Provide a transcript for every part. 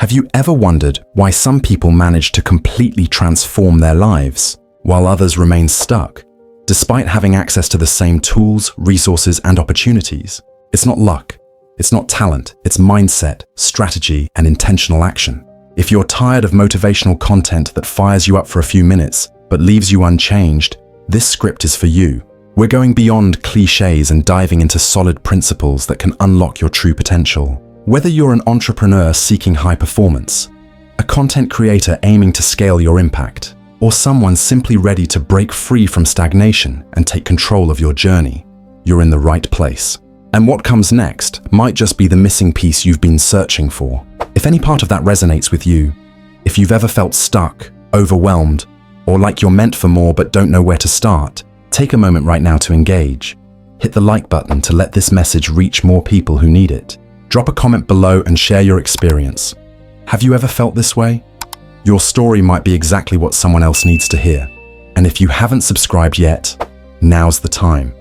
Have you ever wondered why some people manage to completely transform their lives, while others remain stuck, despite having access to the same tools, resources, and opportunities? It's not luck. It's not talent. It's mindset, strategy, and intentional action. If you're tired of motivational content that fires you up for a few minutes, but leaves you unchanged, this script is for you. We're going beyond cliches and diving into solid principles that can unlock your true potential. Whether you're an entrepreneur seeking high performance, a content creator aiming to scale your impact, or someone simply ready to break free from stagnation and take control of your journey, you're in the right place. And what comes next might just be the missing piece you've been searching for. If any part of that resonates with you, if you've ever felt stuck, overwhelmed, or like you're meant for more but don't know where to start, take a moment right now to engage. Hit the like button to let this message reach more people who need it. Drop a comment below and share your experience. Have you ever felt this way? Your story might be exactly what someone else needs to hear. And if you haven't subscribed yet, now's the time.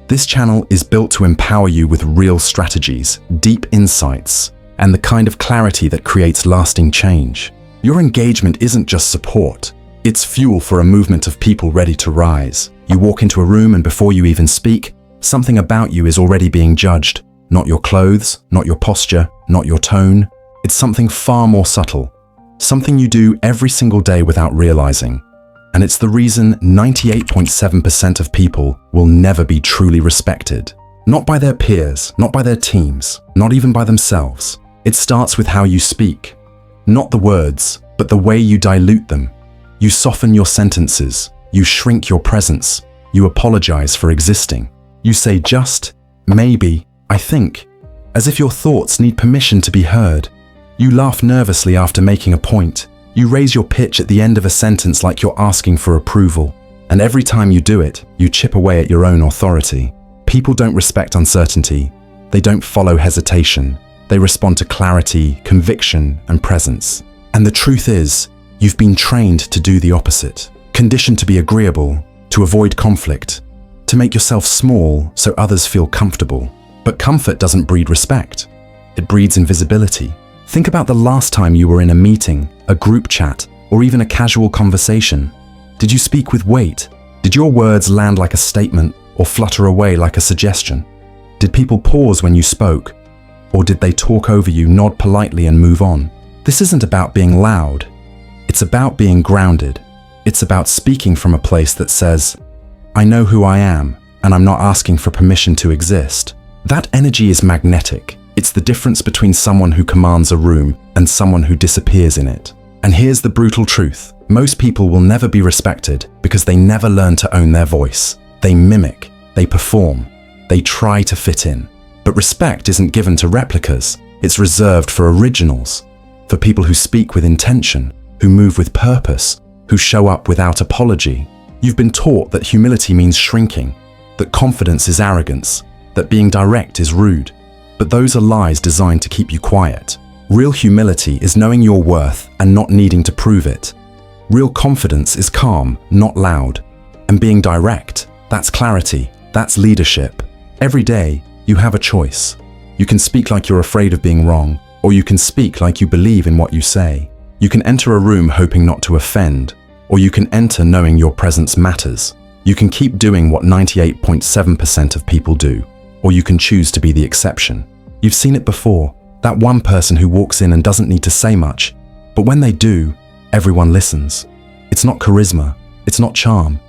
This channel is built to empower you with real strategies, deep insights, and the kind of clarity that creates lasting change. Your engagement isn't just support. It's fuel for a movement of people ready to rise. You walk into a room and before you even speak, something about you is already being judged. Not your clothes, not your posture, not your tone. It's something far more subtle. Something you do every single day without realizing. And it's the reason 98.7% of people will never be truly respected. Not by their peers, not by their teams, not even by themselves. It starts with how you speak. Not the words, but the way you dilute them. You soften your sentences. You shrink your presence. You apologize for existing. You say just, maybe, I think, as if your thoughts need permission to be heard. You laugh nervously after making a point. You raise your pitch at the end of a sentence like you're asking for approval. And every time you do it, you chip away at your own authority. People don't respect uncertainty. They don't follow hesitation. They respond to clarity, conviction, and presence. And the truth is, you've been trained to do the opposite. Conditioned to be agreeable, to avoid conflict, to make yourself small so others feel comfortable. But comfort doesn't breed respect. It breeds invisibility. Think about the last time you were in a meeting, a group chat, or even a casual conversation. Did you speak with weight? Did your words land like a statement or flutter away like a suggestion? Did people pause when you spoke? Or did they talk over you, nod politely, and move on? This isn't about being loud. It's about being grounded. It's about speaking from a place that says, I know who I am, and I'm not asking for permission to exist. That energy is magnetic. It's the difference between someone who commands a room and someone who disappears in it. And here's the brutal truth. Most people will never be respected because they never learn to own their voice. They mimic, they perform, they try to fit in. But respect isn't given to replicas. It's reserved for originals, for people who speak with intention, who move with purpose, who show up without apology. You've been taught that humility means shrinking, that confidence is arrogance, that being direct is rude. But those are lies designed to keep you quiet. Real humility is knowing your worth and not needing to prove it. Real confidence is calm, not loud. And being direct, that's clarity, that's leadership. Every day, you have a choice. You can speak like you're afraid of being wrong, or you can speak like you believe in what you say. You can enter a room hoping not to offend, or you can enter knowing your presence matters. You can keep doing what 98.7% of people do, or you can choose to be the exception. You've seen it before, that one person who walks in and doesn't need to say much, but when they do, everyone listens. It's not charisma, it's not charm,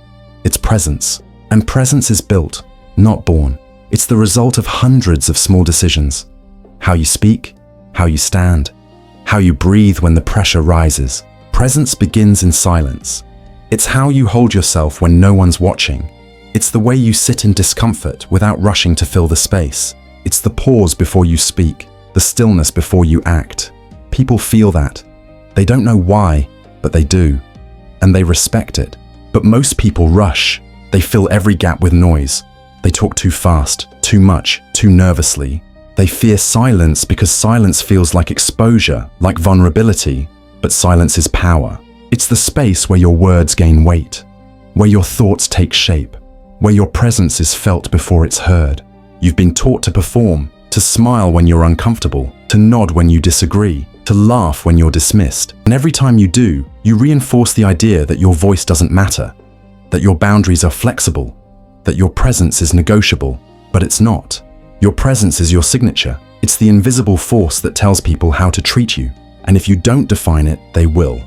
it's presence. And presence is built, not born. It's the result of hundreds of small decisions. How you speak, how you stand, how you breathe when the pressure rises. Presence begins in silence. It's how you hold yourself when no one's watching. It's the way you sit in discomfort without rushing to fill the space. It's the pause before you speak, the stillness before you act. People feel that. They don't know why, but they do. And they respect it. But most people rush. They fill every gap with noise. They talk too fast, too much, too nervously. They fear silence because silence feels like exposure, like vulnerability. But silence is power. It's the space where your words gain weight, where your thoughts take shape, where your presence is felt before it's heard. You've been taught to perform, to smile when you're uncomfortable, to nod when you disagree. to laugh when you're dismissed. And every time you do, you reinforce the idea that your voice doesn't matter, that your boundaries are flexible, that your presence is negotiable. But it's not. Your presence is your signature. It's the invisible force that tells people how to treat you. And if you don't define it, they will.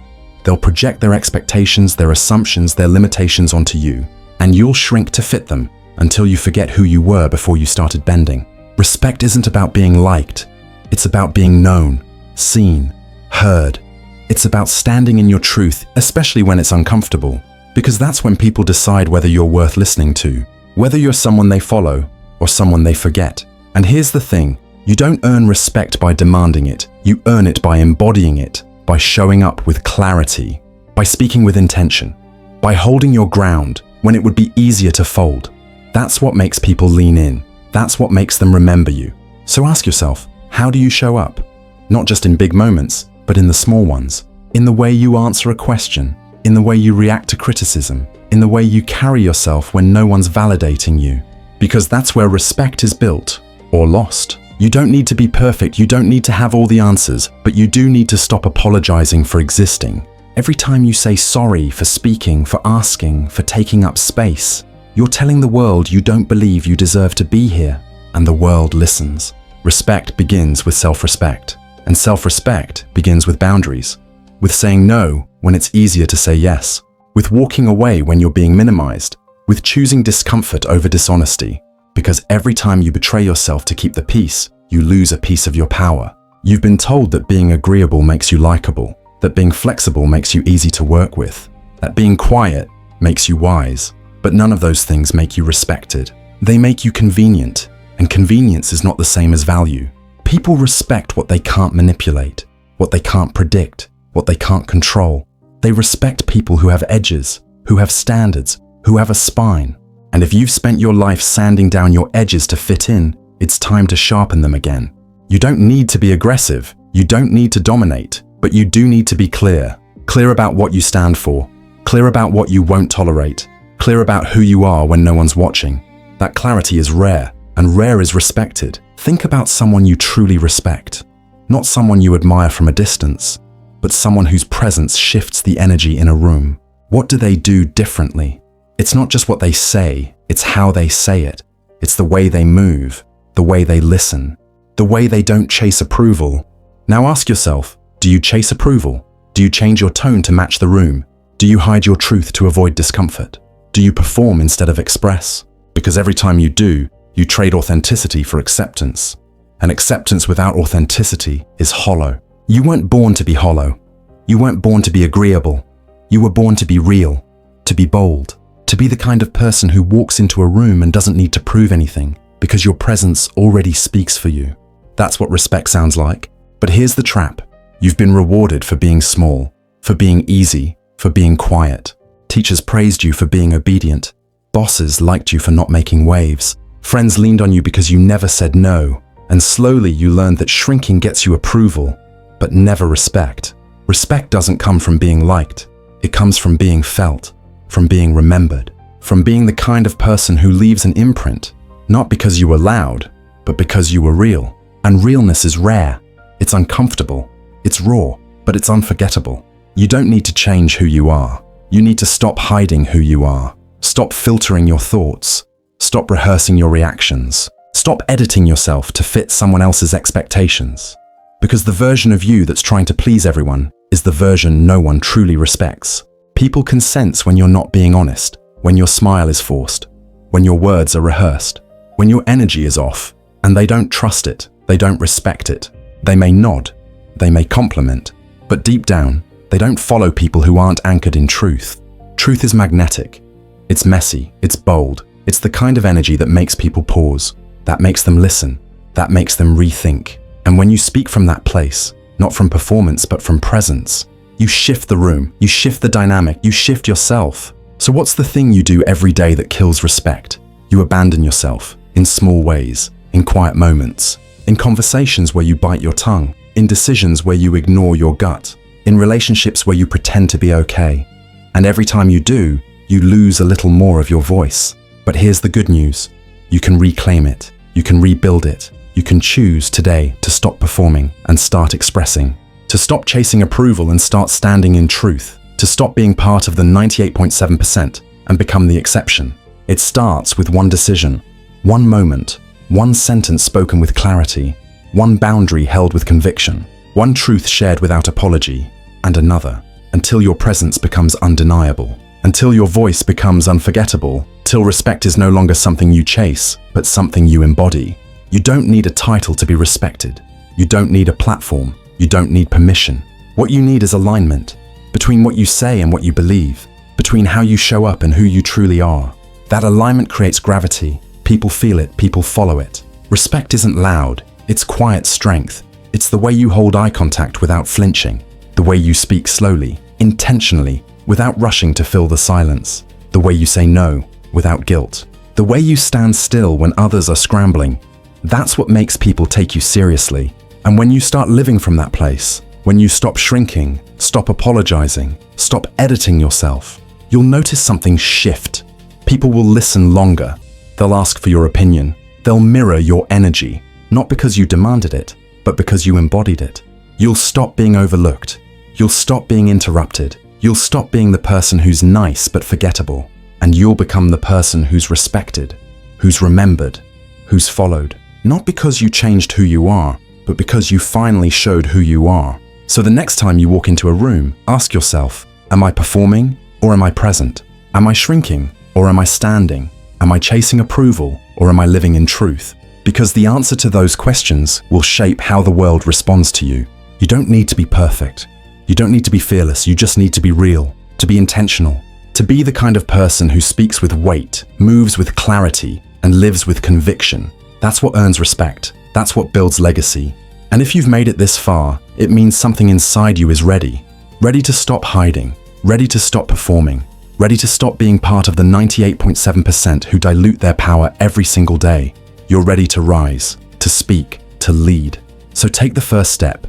They'll project their expectations, their assumptions, their limitations onto you, and you'll shrink to fit them until you forget who you were before you started bending. Respect isn't about being liked. It's about being known, seen, heard. It's about standing in your truth, especially when it's uncomfortable, because that's when people decide whether you're worth listening to, whether you're someone they follow or someone they forget. And here's the thing, you don't earn respect by demanding it. You earn it by embodying it, by showing up with clarity, by speaking with intention, by holding your ground when it would be easier to fold. That's what makes people lean in. That's what makes them remember you. So ask yourself, how do you show up? Not just in big moments, but in the small ones. In the way you answer a question, in the way you react to criticism, in the way you carry yourself when no one's validating you. Because that's where respect is built, or lost. You don't need to be perfect, you don't need to have all the answers, but you do need to stop apologizing for existing. Every time you say sorry for speaking, for asking, for taking up space, you're telling the world you don't believe you deserve to be here, and the world listens. Respect begins with self-respect, and self-respect begins with boundaries, with saying no when it's easier to say yes, with walking away when you're being minimized, with choosing discomfort over dishonesty, because every time you betray yourself to keep the peace, you lose a piece of your power. You've been told that being agreeable makes you likable, that being flexible makes you easy to work with, that being quiet makes you wise, but none of those things make you respected. They make you convenient, and convenience is not the same as value. People respect what they can't manipulate, what they can't predict, what they can't control. They respect people who have edges, who have standards, who have a spine. And if you've spent your life sanding down your edges to fit in, it's time to sharpen them again. You don't need to be aggressive, you don't need to dominate, but you do need to be clear. Clear about what you stand for, clear about what you won't tolerate, clear about who you are when no one's watching. That clarity is rare, and rare is respected. Think about someone you truly respect, not someone you admire from a distance, but someone whose presence shifts the energy in a room. What do they do differently? It's not just what they say, it's how they say it. It's the way they move, the way they listen, the way they don't chase approval. Now ask yourself, do you chase approval? Do you change your tone to match the room? Do you hide your truth to avoid discomfort? Do you perform instead of express? Because every time you do, you trade authenticity for acceptance. And acceptance without authenticity is hollow. You weren't born to be hollow. You weren't born to be agreeable. You were born to be real, to be bold, to be the kind of person who walks into a room and doesn't need to prove anything because your presence already speaks for you. That's what respect sounds like. But here's the trap. You've been rewarded for being small, for being easy, for being quiet. Teachers praised you for being obedient. Bosses liked you for not making waves. Friends leaned on you because you never said no. And slowly you learned that shrinking gets you approval, but never respect. Respect doesn't come from being liked. It comes from being felt, from being remembered, from being the kind of person who leaves an imprint, not because you were loud, but because you were real. And realness is rare. It's uncomfortable. It's raw, but it's unforgettable. You don't need to change who you are. You need to stop hiding who you are. Stop filtering your thoughts. Stop rehearsing your reactions. Stop editing yourself to fit someone else's expectations. Because the version of you that's trying to please everyone is the version no one truly respects. People can sense when you're not being honest, when your smile is forced, when your words are rehearsed, when your energy is off, and they don't trust it, they don't respect it. They may nod, they may compliment, but deep down, they don't follow people who aren't anchored in truth. Truth is magnetic. It's messy, it's bold, it's the kind of energy that makes people pause, that makes them listen, that makes them rethink. And when you speak from that place, not from performance but from presence, you shift the room, you shift the dynamic, you shift yourself. So what's the thing you do every day that kills respect? You abandon yourself in small ways, in quiet moments, in conversations where you bite your tongue, in decisions where you ignore your gut, in relationships where you pretend to be okay. And every time you do, you lose a little more of your voice. But here's the good news. You can reclaim it. You can rebuild it. You can choose today to stop performing and start expressing, to stop chasing approval and start standing in truth, to stop being part of the 98.7% and become the exception. It starts with one decision, one moment, one sentence spoken with clarity, one boundary held with conviction, one truth shared without apology, and another, until your presence becomes undeniable, until your voice becomes unforgettable, till respect is no longer something you chase, but something you embody. You don't need a title to be respected. You don't need a platform. You don't need permission. What you need is alignment between what you say and what you believe, between how you show up and who you truly are. That alignment creates gravity. People feel it, people follow it. Respect isn't loud, it's quiet strength. It's the way you hold eye contact without flinching, the way you speak slowly, intentionally, without rushing to fill the silence, the way you say no without guilt, the way you stand still when others are scrambling. That's what makes people take you seriously. And when you start living from that place, when you stop shrinking, stop apologizing, stop editing yourself, you'll notice something shift. People will listen longer. They'll ask for your opinion. They'll mirror your energy, not because you demanded it, but because you embodied it. You'll stop being overlooked. You'll stop being interrupted. You'll stop being the person who's nice but forgettable. And you'll become the person who's respected, who's remembered, who's followed. Not because you changed who you are, but because you finally showed who you are. So the next time you walk into a room, ask yourself, am I performing or am I present? Am I shrinking or am I standing? Am I chasing approval or am I living in truth? Because the answer to those questions will shape how the world responds to you. You don't need to be perfect. You don't need to be fearless. You just need to be real, to be intentional, to be the kind of person who speaks with weight, moves with clarity, and lives with conviction. That's what earns respect. That's what builds legacy. And if you've made it this far, it means something inside you is ready. Ready to stop hiding, ready to stop performing, ready to stop being part of the 98.7% who dilute their power every single day. You're ready to rise, to speak, to lead. So take the first step.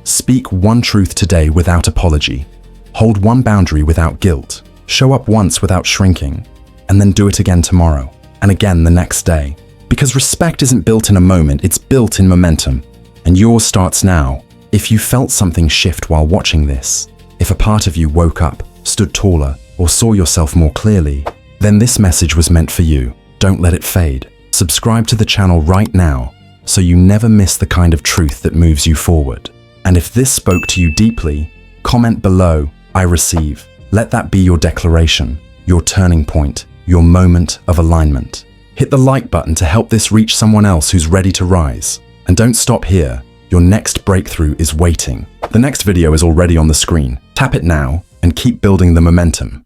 Speak one truth today without apology. Hold one boundary without guilt. Show up once without shrinking. And then do it again tomorrow, and again the next day. Because respect isn't built in a moment, it's built in momentum. And yours starts now. If you felt something shift while watching this, if a part of you woke up, stood taller, or saw yourself more clearly, then this message was meant for you. Don't let it fade. Subscribe to the channel right now so you never miss the kind of truth that moves you forward. And if this spoke to you deeply, comment below, I receive. Let that be your declaration, your turning point, your moment of alignment. Hit the like button to help this reach someone else who's ready to rise. And don't stop here. Your next breakthrough is waiting. The next video is already on the screen. Tap it now and keep building the momentum.